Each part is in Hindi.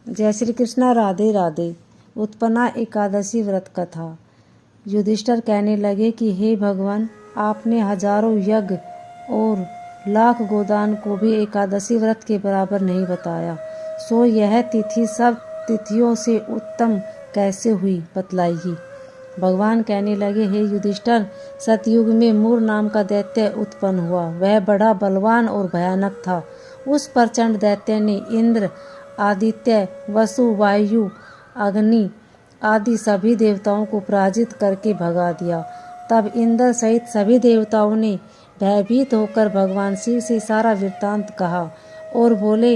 जय श्री कृष्णा। राधे राधे। उत्पन्ना एकादशी व्रत कथा। युधिष्ठिर कहने लगे कि हे भगवान, आपने हजारों यज्ञ और लाख गोदान को भी एकादशी व्रत के बराबर नहीं बताया, सो यह तिथि सब तिथियों से उत्तम कैसे हुई, बतलाइए। भगवान कहने लगे, हे युधिष्ठिर, सतयुग में मूर नाम का दैत्य उत्पन्न हुआ। वह बड़ा बलवान और भयानक था। उस प्रचंड दैत्य ने इंद्र, आदित्य, वसु, वायु, अग्नि आदि सभी देवताओं को पराजित करके भगा दिया। तब इंद्र सहित सभी देवताओं ने भयभीत होकर भगवान शिव से सारा वृत्तांत कहा और बोले,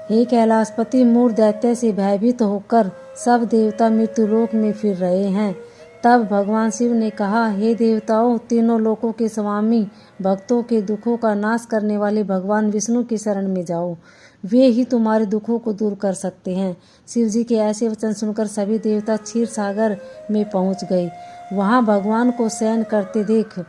हे कैलाशपति, मूर दैत्य से भयभीत होकर सब देवता मृत्युलोक में फिर रहे हैं। तब भगवान शिव ने कहा, हे देवताओं, तीनों लोकों के स्वामी, भक्तों के दुखों का नाश करने वाले भगवान विष्णु की शरण में जाओ, वे ही तुम्हारे दुखों को दूर कर सकते हैं। शिव जी के ऐसे वचन सुनकर सभी देवता क्षीर सागर में पहुंच गए। वहां भगवान को शयन करते देख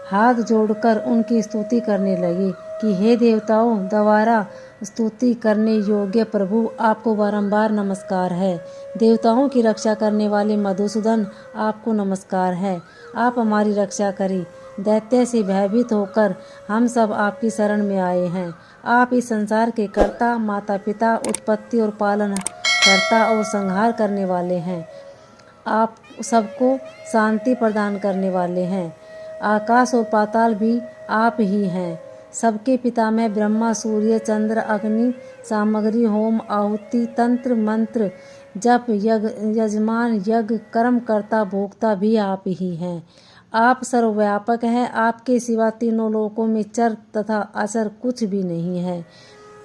हाथ जोड़कर उनकी स्तुति करने लगे कि हे देवताओं, दोबारा स्तुति करने योग्य प्रभु, आपको बारंबार नमस्कार है। देवताओं की रक्षा करने वाले मधुसूदन, आपको नमस्कार है। आप हमारी रक्षा करें। दैत्य से भयभीत होकर हम सब आपकी शरण में आए हैं। आप इस संसार के कर्ता, माता पिता, उत्पत्ति और पालन करता और संहार करने वाले हैं। आप सबको शांति प्रदान करने वाले हैं। आकाश और पाताल भी आप ही हैं। सबके पितामह ब्रह्मा, सूर्य, चंद्र, अग्नि, सामग्री, होम, आहुति, तंत्र, मंत्र, जप, यजमान, यज्ञ, कर्म करता, भोक्ता भी आप ही हैं। आप सर्वव्यापक हैं। आपके सिवा तीनों लोकों में चर तथा अचर कुछ भी नहीं है।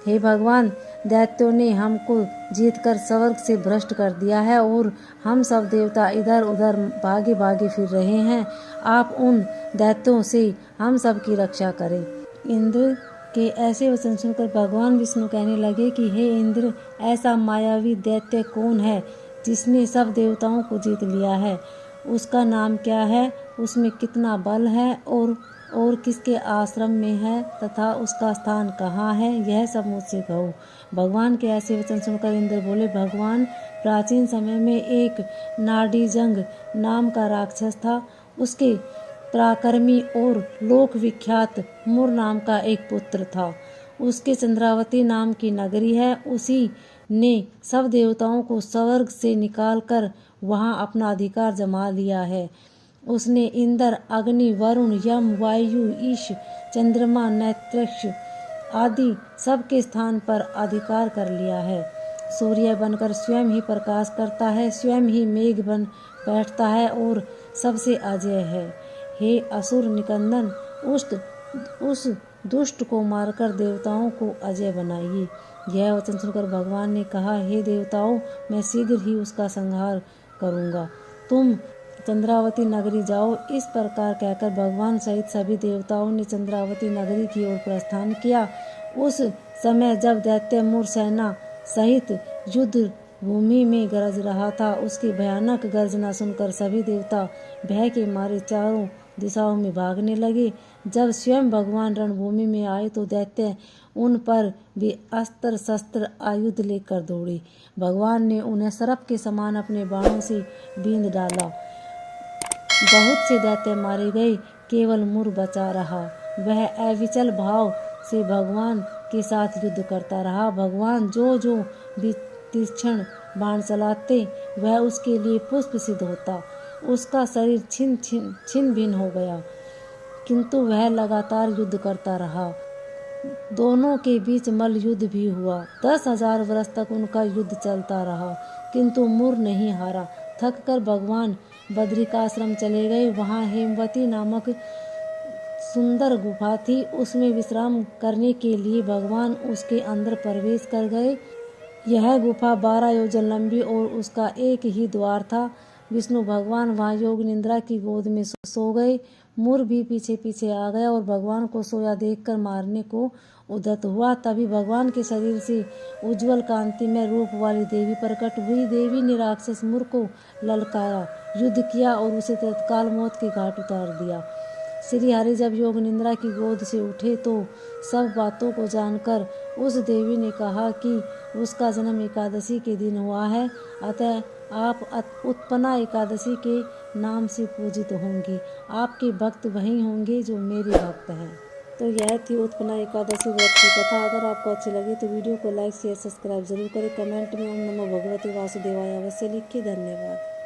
हे भगवान, दैत्यों ने हमको जीतकर स्वर्ग से भ्रष्ट कर दिया है और हम सब देवता इधर उधर भागे भागे फिर रहे हैं। आप उन दैत्यों से हम सब की रक्षा करें। इंद्र के ऐसे वचन सुनकर भगवान विष्णु कहने लगे कि हे इंद्र, ऐसा मायावी दैत्य कौन है जिसने सब देवताओं को जीत लिया है? उसका नाम क्या है? उसमें कितना बल है और किसके आश्रम में है तथा उसका स्थान कहाँ है? यह सब मुझसे कहो। भगवान के ऐसे वचन सुनकर इंद्र बोले, भगवान, प्राचीन समय में एक नाडीजंग नाम का राक्षस था। उसके पराक्रमी और लोक विख्यात मूर नाम का एक पुत्र था। उसके चंद्रावती नाम की नगरी है। उसी ने सब देवताओं को स्वर्ग से निकालकर वहां अपना अधिकार जमा लिया है। उसने इंद्र, अग्नि, वरुण, यम, वायु, ईश, चंद्रमा, नैत्रक्ष आदि सबके स्थान पर अधिकार कर लिया है। सूर्य बनकर स्वयं ही प्रकाश करता है, स्वयं ही मेघ बन बैठता है और सबसे अजय है। हे असुर निकंदन, उस दुष्ट को मारकर देवताओं को अजय बनाइए। यह वचन सुनकर भगवान ने कहा, हे देवताओं, मैं शीघ्र ही उसका संहार करूंगा। तुम चंद्रावती नगरी जाओ। इस प्रकार कहकर भगवान सहित सभी देवताओं ने चंद्रावती नगरी की ओर प्रस्थान किया। उस समय जब दैत्य मूर सेना सहित युद्ध भूमि में गरज रहा था, उसकी भयानक गर्जना सुनकर सभी देवता भय के मारे चारों दिशाओं में भागने लगे। जब स्वयं भगवान रणभूमि में आए तो दैत्य उन पर भी अस्त्र शस्त्र आयुध लेकर दौड़े। भगवान ने उन्हें सर्प के समान अपने बाणों से बींध डाला। बहुत से दैत्य मारे गए, केवल मूर बचा रहा। वह अविचल भाव से भगवान के साथ युद्ध करता रहा। भगवान जो भी तीक्ष्ण बाण चलाते, वह उसके लिए पुष्प सिद्ध होता। उसका शरीर छिन्न भिन्न हो गया, किंतु वह लगातार युद्ध करता रहा। दोनों के बीच मल्ल युद्ध भी हुआ। 10,000 वर्ष तक उनका युद्ध चलता रहा, किंतु मूर नहीं हारा। थककर भगवान बद्रिकाश्रम चले गए। वहां हेमवती नामक सुंदर गुफा थी। उसमें विश्राम करने के लिए भगवान उसके अंदर प्रवेश कर गए। यह गुफा 12 योजन लंबी और उसका एक ही द्वार था। विष्णु भगवान वहां योग निद्रा की गोद में सो गए। मूर भी पीछे पीछे आ गया और भगवान को सोया देखकर मारने को उद्यत हुआ। तभी भगवान के शरीर से उज्जवल कांति में रूप वाली देवी प्रकट हुई। देवी ने राक्षस मूर को ललकारा, युद्ध किया और उसे तत्काल मौत के घाट उतार दिया। श्री हरि जब योग निद्रा की गोद से उठे तो सब बातों को जानकर उस देवी ने कहा कि उसका जन्म एकादशी के दिन हुआ है, अतः आप उत्पन्ना एकादशी के नाम से पूजित होंगी। आपके भक्त वही होंगे जो मेरे भक्त हैं। तो यह थी उत्पन्ना एकादशी व्रत की कथा। अगर आपको अच्छी लगी तो वीडियो को लाइक शेयर सब्सक्राइब जरूर करें। कमेंट में ओम नमो भगवते वासुदेवाय अवश्य लिखिए। धन्यवाद।